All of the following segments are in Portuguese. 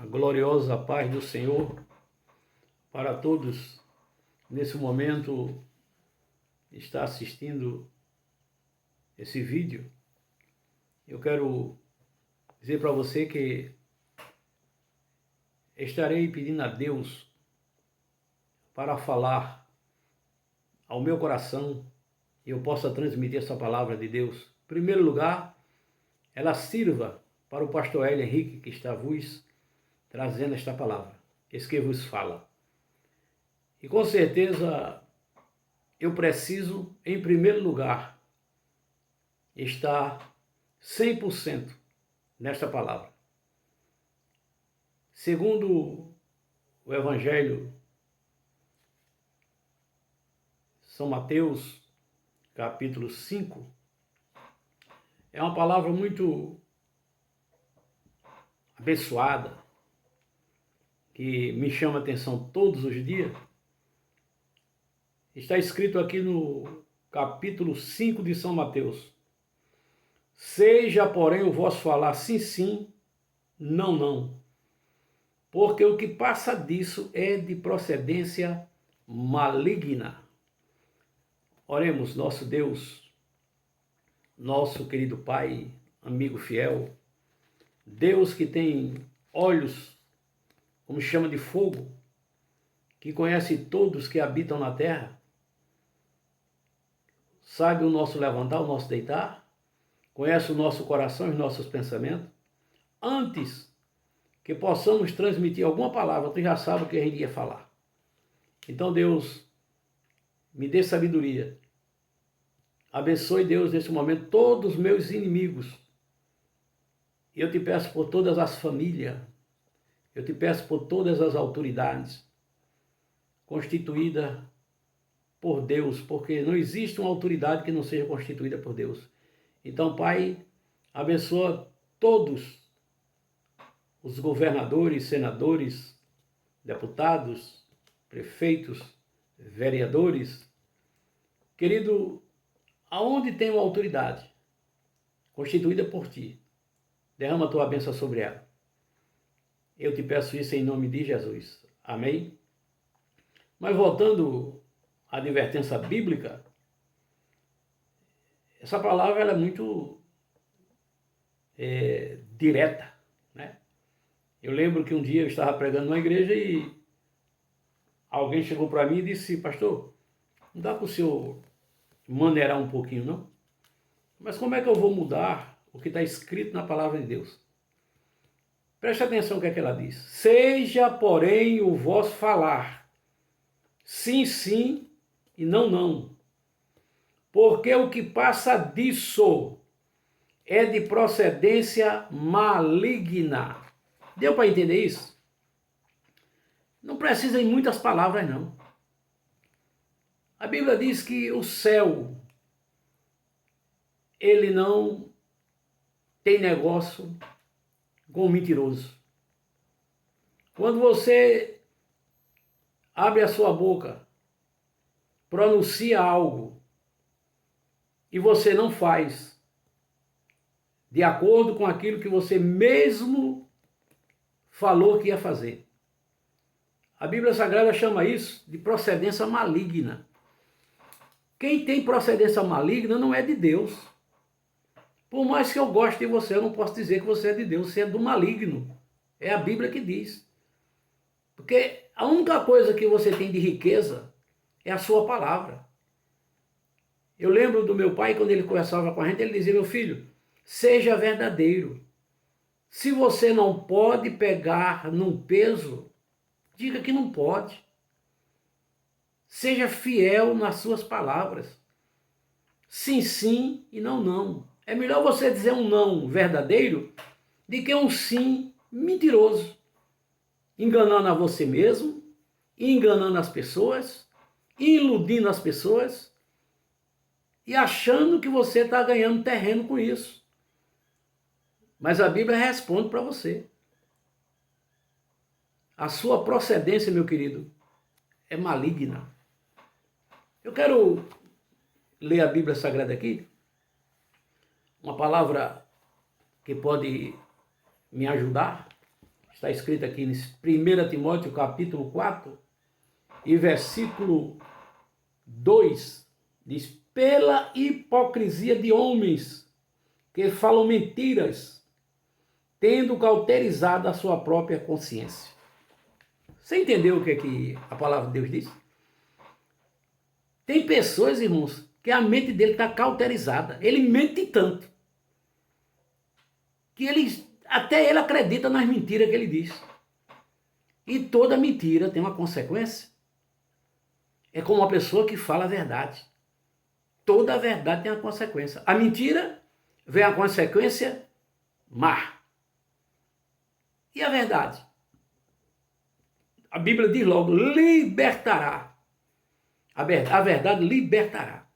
A gloriosa paz do Senhor para todos nesse momento está assistindo esse vídeo. Eu quero dizer para você que estarei pedindo a Deus para falar ao meu coração e eu possa transmitir essa palavra de Deus. Em primeiro lugar, ela sirva para o pastor Hélio Henrique, que está vos trazendo esta palavra, esse que vos fala. E com certeza eu preciso, em primeiro lugar, estar 100% nesta palavra. Segundo o Evangelho São Mateus, capítulo 5, é uma palavra muito abençoada, que me chama a atenção todos os dias. Está escrito aqui no capítulo 5 de São Mateus: seja, porém, o vosso falar sim, sim, não, não, porque o que passa disso é de procedência maligna. Oremos. Nosso Deus, nosso querido Pai, amigo fiel, Deus que tem olhos como chama de fogo, que conhece todos que habitam na terra, sabe o nosso levantar, o nosso deitar, conhece o nosso coração e os nossos pensamentos. Antes que possamos transmitir alguma palavra, tu já sabe o que a gente ia falar. Então, Deus, me dê sabedoria. Abençoe, Deus, nesse momento, todos os meus inimigos. Eu te peço por todas as famílias, eu te peço por todas as autoridades constituídas por Deus, porque não existe uma autoridade que não seja constituída por Deus. Então, Pai, abençoa todos os governadores, senadores, deputados, prefeitos, vereadores. Querido, aonde tem uma autoridade constituída por Ti, derrama a Tua bênção sobre ela. Eu te peço isso em nome de Jesus. Amém? Mas voltando à advertência bíblica, essa palavra ela é muito direta, né? Eu lembro que um dia eu estava pregando numa igreja e alguém chegou para mim e disse: pastor, não dá para o senhor maneirar um pouquinho, não? Mas como é que eu vou mudar o que está escrito na palavra de Deus? Preste atenção no que é que ela diz. Seja, porém, o vosso falar sim, sim e não, não. Porque o que passa disso é de procedência maligna. Deu para entender isso? Não precisa em muitas palavras, não. A Bíblia diz que o céu, ele não tem negócio com o mentiroso. Quando você abre a sua boca, pronuncia algo e você não faz de acordo com aquilo que você mesmo falou que ia fazer, a Bíblia Sagrada chama isso de procedência maligna. Quem tem procedência maligna não é de Deus. Por mais que eu goste de você, eu não posso dizer que você é de Deus, você é do maligno. É a Bíblia que diz. Porque a única coisa que você tem de riqueza é a sua palavra. Eu lembro do meu pai, quando ele conversava com a gente, ele dizia: meu filho, seja verdadeiro. Se você não pode pegar num peso, diga que não pode. Seja fiel nas suas palavras. Sim, sim e não, não. É melhor você dizer um não verdadeiro do que um sim mentiroso, enganando a você mesmo, enganando as pessoas, iludindo as pessoas e achando que você está ganhando terreno com isso. Mas a Bíblia responde para você. A sua procedência, meu querido, é maligna. Eu quero ler a Bíblia Sagrada aqui, uma palavra que pode me ajudar. Está escrito aqui em 1 Timóteo capítulo 4 e versículo 2. Diz: pela hipocrisia de homens que falam mentiras, tendo cauterizado a sua própria consciência. Você entendeu o que a palavra de Deus diz? Tem pessoas, irmãos, que a mente dele está cauterizada. Ele mente tanto que até ele acredita nas mentiras que ele diz. E toda mentira tem uma consequência. É como uma pessoa que fala a verdade. Toda a verdade tem uma consequência. A mentira vem a consequência má. E a verdade? A Bíblia diz logo, libertará. A verdade libertará.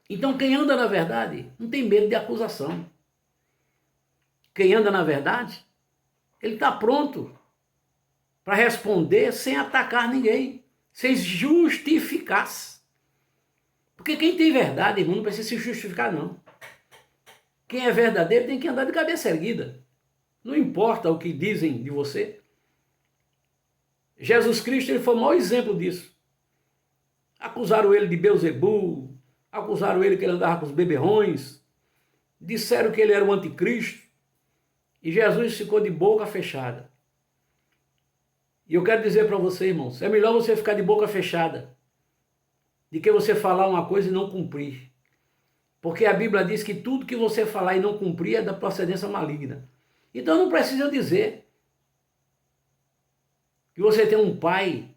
Então quem anda na verdade não tem medo de acusação. Quem anda na verdade, ele está pronto para responder sem atacar ninguém, sem justificar-se. Porque quem tem verdade, irmão, não precisa se justificar, não. Quem é verdadeiro tem que andar de cabeça erguida. Não importa o que dizem de você. Jesus Cristo, ele foi o maior exemplo disso. Acusaram ele de Beelzebul, acusaram ele que ele andava com os beberrões, disseram que ele era o anticristo, e Jesus ficou de boca fechada. E eu quero dizer para você, irmãos, é melhor você ficar de boca fechada do que você falar uma coisa e não cumprir. Porque a Bíblia diz que tudo que você falar e não cumprir é da procedência maligna. Então não precisa dizer que você tem um pai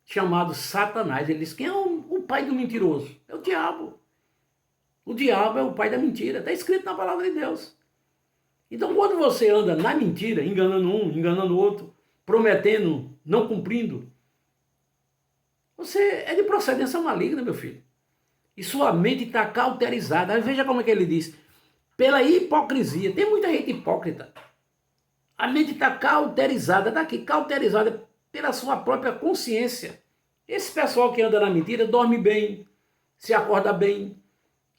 chamado Satanás. Ele diz, quem é o pai do mentiroso? É o diabo. O diabo é o pai da mentira. Está escrito na palavra de Deus. Então quando você anda na mentira, enganando um, enganando o outro, prometendo, não cumprindo, você é de procedência maligna, meu filho. E sua mente está cauterizada. Aí veja como é que ele diz. Pela hipocrisia. Tem muita gente hipócrita. A mente está cauterizada. Está aqui, cauterizada pela sua própria consciência. Esse pessoal que anda na mentira dorme bem, se acorda bem.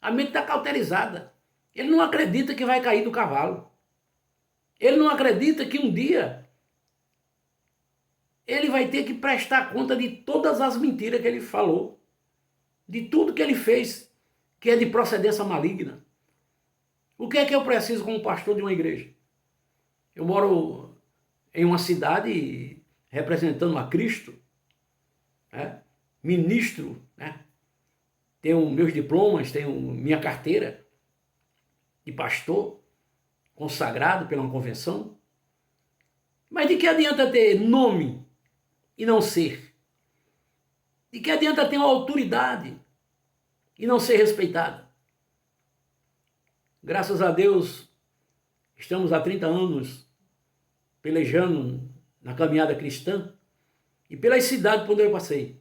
A mente está cauterizada. Ele não acredita que vai cair do cavalo. Ele não acredita que um dia ele vai ter que prestar conta de todas as mentiras que ele falou. De tudo que ele fez, que é de procedência maligna. O que é que eu preciso como pastor de uma igreja? Eu moro em uma cidade representando a Cristo, né? Ministro, né? Tenho meus diplomas, tenho minha carteira de pastor, consagrado pela uma convenção. Mas de que adianta ter nome e não ser? De que adianta ter uma autoridade e não ser respeitado? Graças a Deus, estamos há 30 anos pelejando na caminhada cristã e pelas cidades por onde eu passei.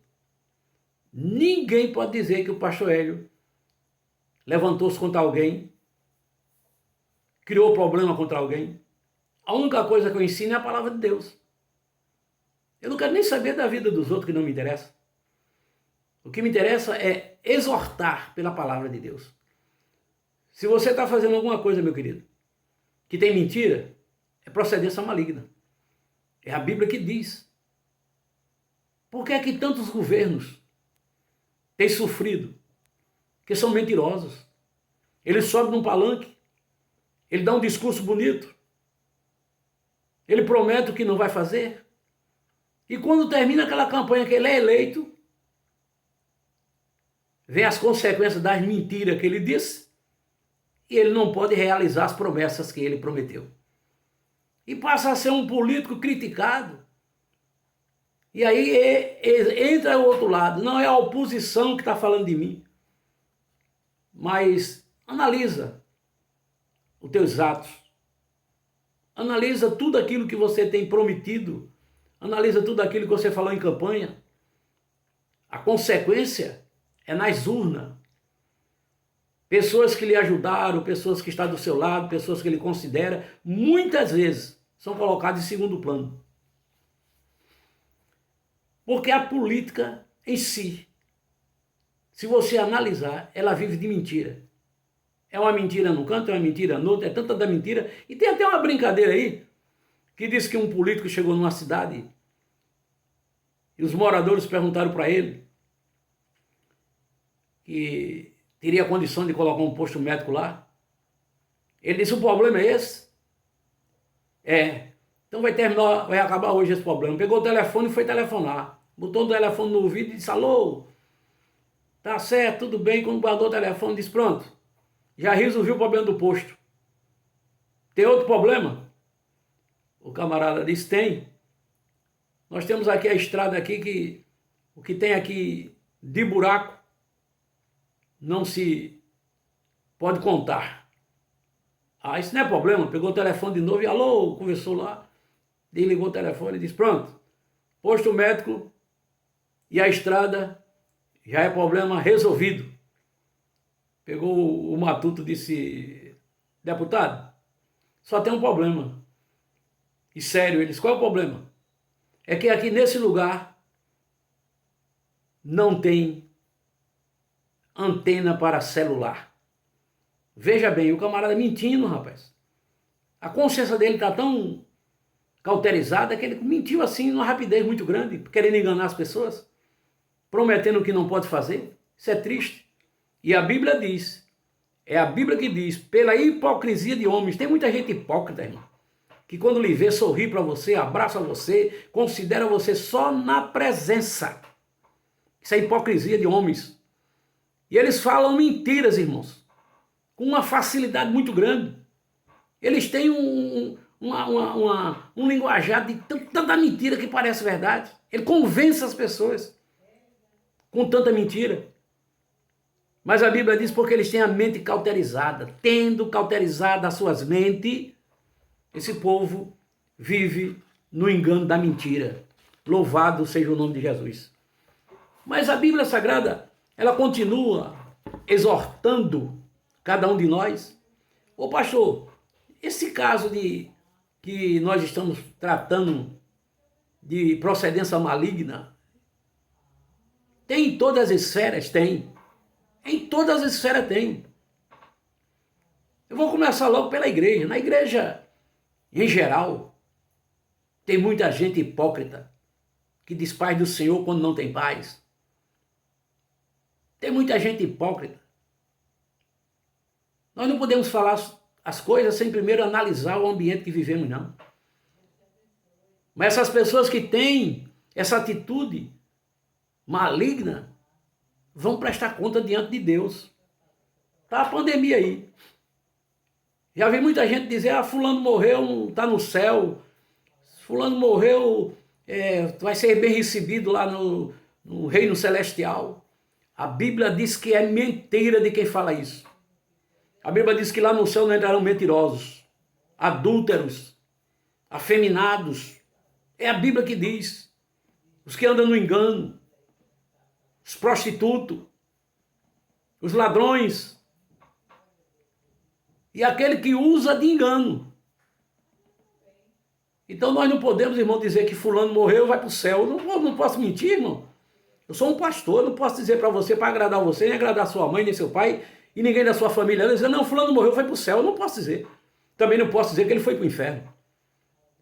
Ninguém pode dizer que o pastor Hélio levantou-se contra alguém, criou problema contra alguém. A única coisa que eu ensino é a palavra de Deus. Eu não quero nem saber da vida dos outros, que não me interessa. O que me interessa é exortar pela palavra de Deus. Se você está fazendo alguma coisa, meu querido, que tem mentira, é procedência maligna. É a Bíblia que diz. Por que é que tantos governos têm sofrido? Que são mentirosos. Ele sobe num palanque, ele dá um discurso bonito, ele promete o que não vai fazer, e quando termina aquela campanha que ele é eleito, vem as consequências das mentiras que ele disse, e ele não pode realizar as promessas que ele prometeu. E passa a ser um político criticado. E aí entra o outro lado. Não é a oposição que está falando de mim. Mas analisa os teus atos. Analisa tudo aquilo que você tem prometido. Analisa tudo aquilo que você falou em campanha. A consequência é nas urnas. Pessoas que lhe ajudaram, pessoas que estão do seu lado, pessoas que ele considera, muitas vezes são colocadas em segundo plano. Porque a política em si, se você analisar, ela vive de mentira. É uma mentira num canto, é uma mentira no outro, é tanta da mentira. E tem até uma brincadeira aí, que disse que um político chegou numa cidade e os moradores perguntaram para ele que teria condição de colocar um posto médico lá. Ele disse: o problema é esse? Então vai acabar hoje esse problema. Pegou o telefone e foi telefonar. Botou o telefone no ouvido e disse: alô, tá certo, tudo bem. Quando guardou o telefone, disse: pronto, já resolvi o problema do posto. Tem outro problema? O camarada disse: tem. Nós temos aqui a estrada aqui que o que tem aqui de buraco não se pode contar. Isso não é problema. Pegou o telefone de novo e alô, conversou lá, desligou o telefone e disse: pronto, posto médico e a estrada já é problema resolvido. Pegou o matuto e disse: deputado, só tem um problema. E sério, eles: qual é o problema? É que aqui nesse lugar não tem antena para celular. Veja bem, o camarada mentindo, rapaz. A consciência dele está tão cauterizada que ele mentiu assim numa rapidez muito grande, querendo enganar as pessoas, prometendo o que não pode fazer. Isso é triste. E a Bíblia diz, é a Bíblia que diz, pela hipocrisia de homens. Tem muita gente hipócrita, irmão, que quando lhe vê sorri para você, abraça você, considera você só na presença. Isso é hipocrisia de homens. E eles falam mentiras, irmãos, com uma facilidade muito grande. Eles têm um linguajar de tanta mentira que parece verdade. Ele convence as pessoas com tanta mentira. Mas a Bíblia diz: porque eles têm a mente cauterizada. Tendo cauterizado as suas mentes, esse povo vive no engano da mentira. Louvado seja o nome de Jesus. Mas a Bíblia Sagrada, ela continua exortando cada um de nós. Ô pastor, esse caso que nós estamos tratando de procedência maligna, tem em todas as esferas? Tem. Em todas as esferas tem. Eu vou começar logo pela igreja. Na igreja, em geral, tem muita gente hipócrita que diz paz do Senhor quando não tem paz. Tem muita gente hipócrita. Nós não podemos falar as coisas sem primeiro analisar o ambiente que vivemos, não. Mas essas pessoas que têm essa atitude maligna vão prestar conta diante de Deus. Está a pandemia aí. Já vi muita gente dizer: fulano morreu, está no céu. Fulano morreu, vai ser bem recebido lá no reino celestial. A Bíblia diz que é mentira de quem fala isso. A Bíblia diz que lá no céu não entrarão mentirosos, adúlteros, afeminados. É a Bíblia que diz. Os que andam no engano, os prostitutos, os ladrões e aquele que usa de engano. Então nós não podemos, irmão, dizer que fulano morreu e vai para o céu. Eu não posso mentir, irmão. Eu sou um pastor, não posso dizer para você, para agradar você, nem agradar sua mãe, nem seu pai, e ninguém da sua família. Eu dizer: não, fulano morreu, foi para o céu. Eu não posso dizer. Também não posso dizer que ele foi para o inferno.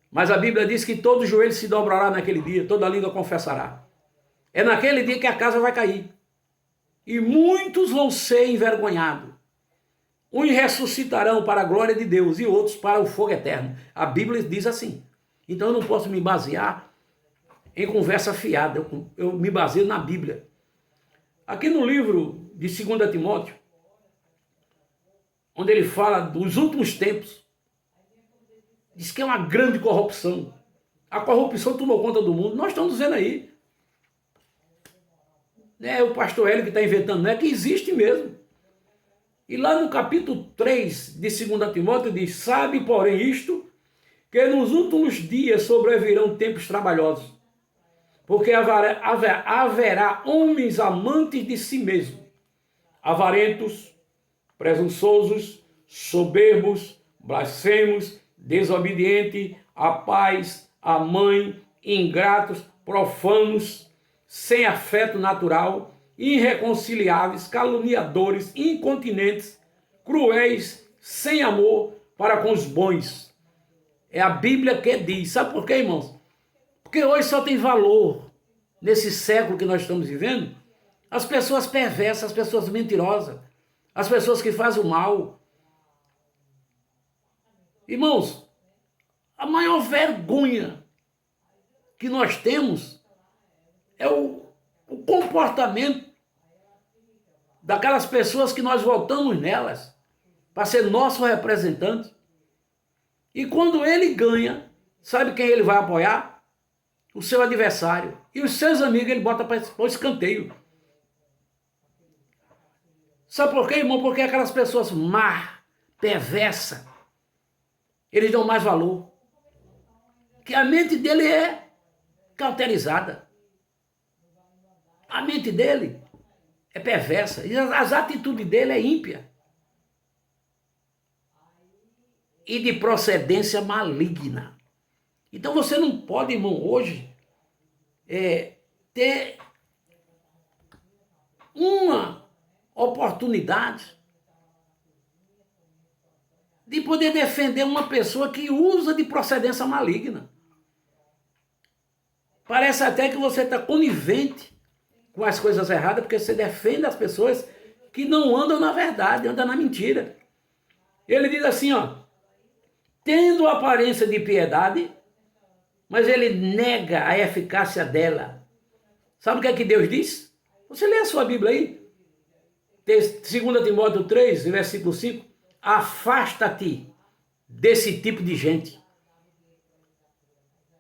Mas a Bíblia diz que todo joelho se dobrará naquele dia, toda língua confessará. É naquele dia que a casa vai cair. E muitos vão ser envergonhados. Uns ressuscitarão para a glória de Deus e outros para o fogo eterno. A Bíblia diz assim. Então eu não posso me basear em conversa fiada. Eu me baseio na Bíblia. Aqui no livro de 2 Timóteo, onde ele fala dos últimos tempos, diz que é uma grande corrupção. A corrupção tomou conta do mundo. Nós estamos dizendo aí. Não é o pastor Hélio que está inventando, não é, que existe mesmo. E lá no capítulo 3 de 2 Timóteo diz: sabe, porém, isto, que nos últimos dias sobrevirão tempos trabalhosos, porque haverá homens amantes de si mesmo, avarentos, presunçosos, soberbos, blasfemos, desobedientes, a pais, a mãe, ingratos, profanos, sem afeto natural, irreconciliáveis, caluniadores, incontinentes, cruéis, sem amor para com os bons, É a Bíblia que diz. Sabe por quê, irmãos? Porque hoje só tem valor, nesse século que nós estamos vivendo, as pessoas perversas, as pessoas mentirosas, as pessoas que fazem o mal. Irmãos, a maior vergonha que nós temos é o comportamento daquelas pessoas que nós votamos nelas para ser nosso representante. E quando ele ganha, sabe quem ele vai apoiar? O seu adversário. E os seus amigos ele bota para o escanteio. Sabe por quê, irmão? Porque aquelas pessoas má, perversas, eles dão mais valor. Que a mente dele é cauterizada. A mente dele é perversa. E as atitudes dele é ímpia. E de procedência maligna. Então você não pode, irmão, hoje ter uma oportunidade de poder defender uma pessoa que usa de procedência maligna. Parece até que você está conivente com as coisas erradas, porque você defende as pessoas que não andam na verdade, andam na mentira. Ele diz assim, ó, tendo aparência de piedade, mas ele nega a eficácia dela. Sabe o que é que Deus diz? Você lê a sua Bíblia aí. 2 Timóteo 3, versículo 5. Afasta-te desse tipo de gente.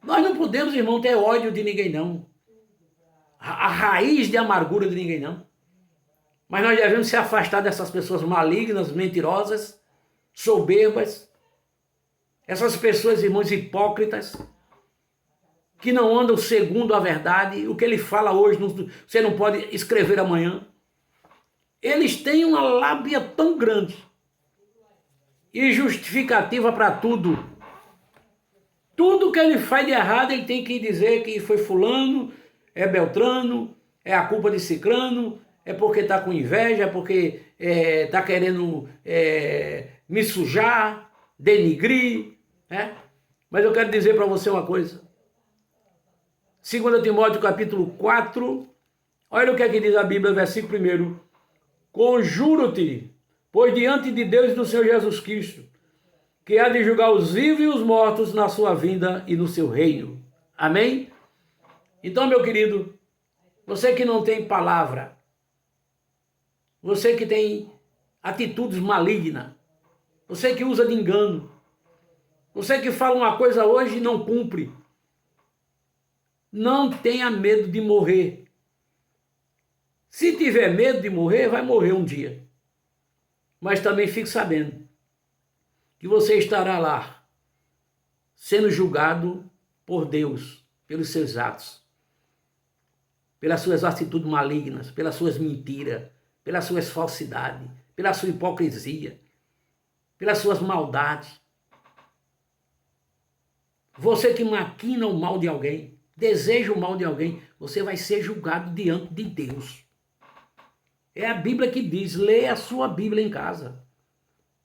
Nós não podemos, irmão, ter ódio de ninguém, não. A raiz de amargura de ninguém, não. Mas nós devemos se afastar dessas pessoas malignas, mentirosas, soberbas. Essas pessoas, irmãos, hipócritas, que não andam segundo a verdade. O que ele fala hoje, você não pode escrever amanhã. Eles têm uma lábia tão grande e justificativa para tudo. Tudo que ele faz de errado, ele tem que dizer que foi fulano, é beltrano, é a culpa de cicrano, é porque está com inveja, é porque está querendo me sujar, denigrir. Mas eu quero dizer para você uma coisa. 2 Timóteo capítulo 4, olha o que é que diz a Bíblia, versículo 1. Conjuro-te, pois diante de Deus e do Senhor Jesus Cristo, que há de julgar os vivos e os mortos na sua vinda e no seu reino. Amém? Então, meu querido, você que não tem palavra, você que tem atitudes malignas, você que usa de engano, você que fala uma coisa hoje e não cumpre, não tenha medo de morrer. Se tiver medo de morrer, vai morrer um dia. Mas também fique sabendo que você estará lá, sendo julgado por Deus, pelos seus atos, pelas suas atitudes malignas, pelas suas mentiras, pelas suas falsidades, pela sua hipocrisia, pelas suas maldades. Você que maquina o mal de alguém, deseja o mal de alguém, você vai ser julgado diante de Deus. É a Bíblia que diz, leia a sua Bíblia em casa.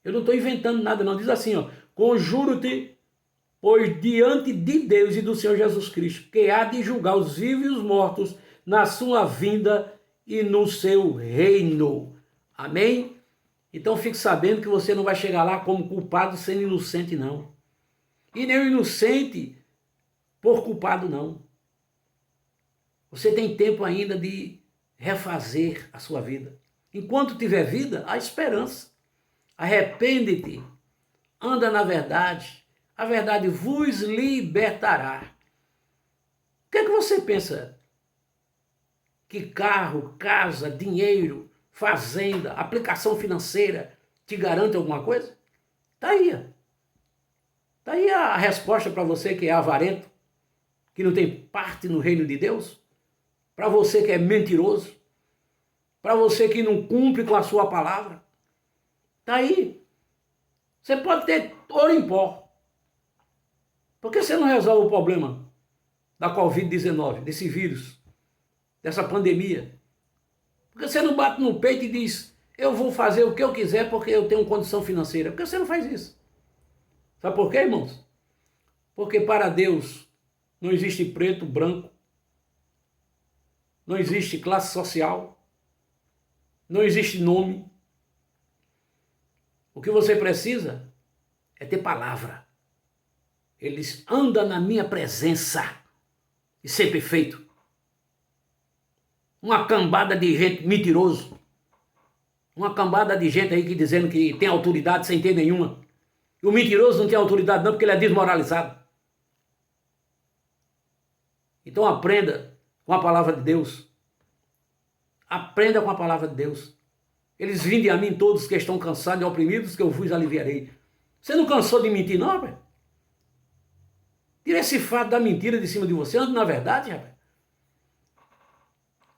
Eu não estou inventando nada não, diz assim, ó, conjuro-te, pois diante de Deus e do Senhor Jesus Cristo, que há de julgar os vivos e os mortos na sua vinda e no seu reino. Amém? Então fique sabendo que você não vai chegar lá como culpado sendo inocente, não. E nem o inocente por culpado, não. Você tem tempo ainda de refazer a sua vida. Enquanto tiver vida, há esperança. Arrepende-te, anda na verdade, a verdade vos libertará. O que é que você pensa? Que carro, casa, dinheiro, fazenda, aplicação financeira te garante alguma coisa? Está aí. Está aí a resposta para você que é avarento, que não tem parte no reino de Deus, para você que é mentiroso, para você que não cumpre com a sua palavra. Está aí. Você pode ter ouro em pó. Por que você não resolve o problema da Covid-19, desse vírus, dessa pandemia? Por que você não bate no peito e diz, eu vou fazer o que eu quiser porque eu tenho condição financeira? Por que você não faz isso? Sabe por quê, irmãos? Porque para Deus não existe preto, branco, não existe classe social, não existe nome. O que você precisa é ter palavra. Eles andam na minha presença e ser perfeito. Uma cambada de gente mentiroso. Uma cambada de gente aí que dizendo que tem autoridade sem ter nenhuma. E o mentiroso não tem autoridade não, porque ele é desmoralizado. Então aprenda com a palavra de Deus. Aprenda com a palavra de Deus. Eles vinde a mim todos que estão cansados e oprimidos, que eu vos aliviarei. Você não cansou de mentir não, rapaz? Tira esse fato da mentira de cima de você, ande na verdade, rapaz.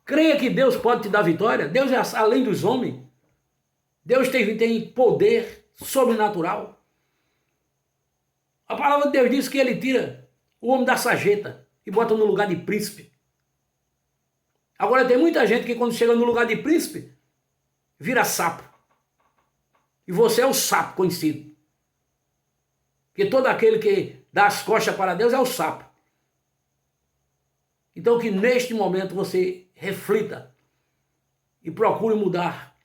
Creia que Deus pode te dar vitória. Deus é além dos homens. Deus tem poder sobrenatural. A palavra de Deus diz que ele tira o homem da sarjeta e bota no lugar de príncipe. Agora tem muita gente que quando chega no lugar de príncipe, vira sapo. E você é o sapo conhecido. Porque todo aquele que dá as costas para Deus é o sapo. Então que neste momento você reflita e procure mudar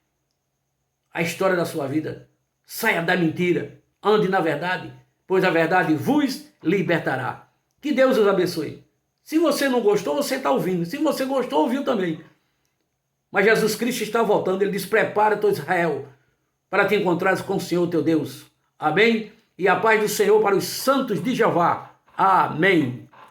a história da sua vida. Saia da mentira, ande na verdade, pois a verdade vos libertará. Que Deus os abençoe. Se você não gostou, você está ouvindo. Se você gostou, ouviu também. Mas Jesus Cristo está voltando. Ele diz, prepara-te, Israel, para te encontrares com o Senhor teu Deus. Amém? E a paz do Senhor para os santos de Jeová. Amém.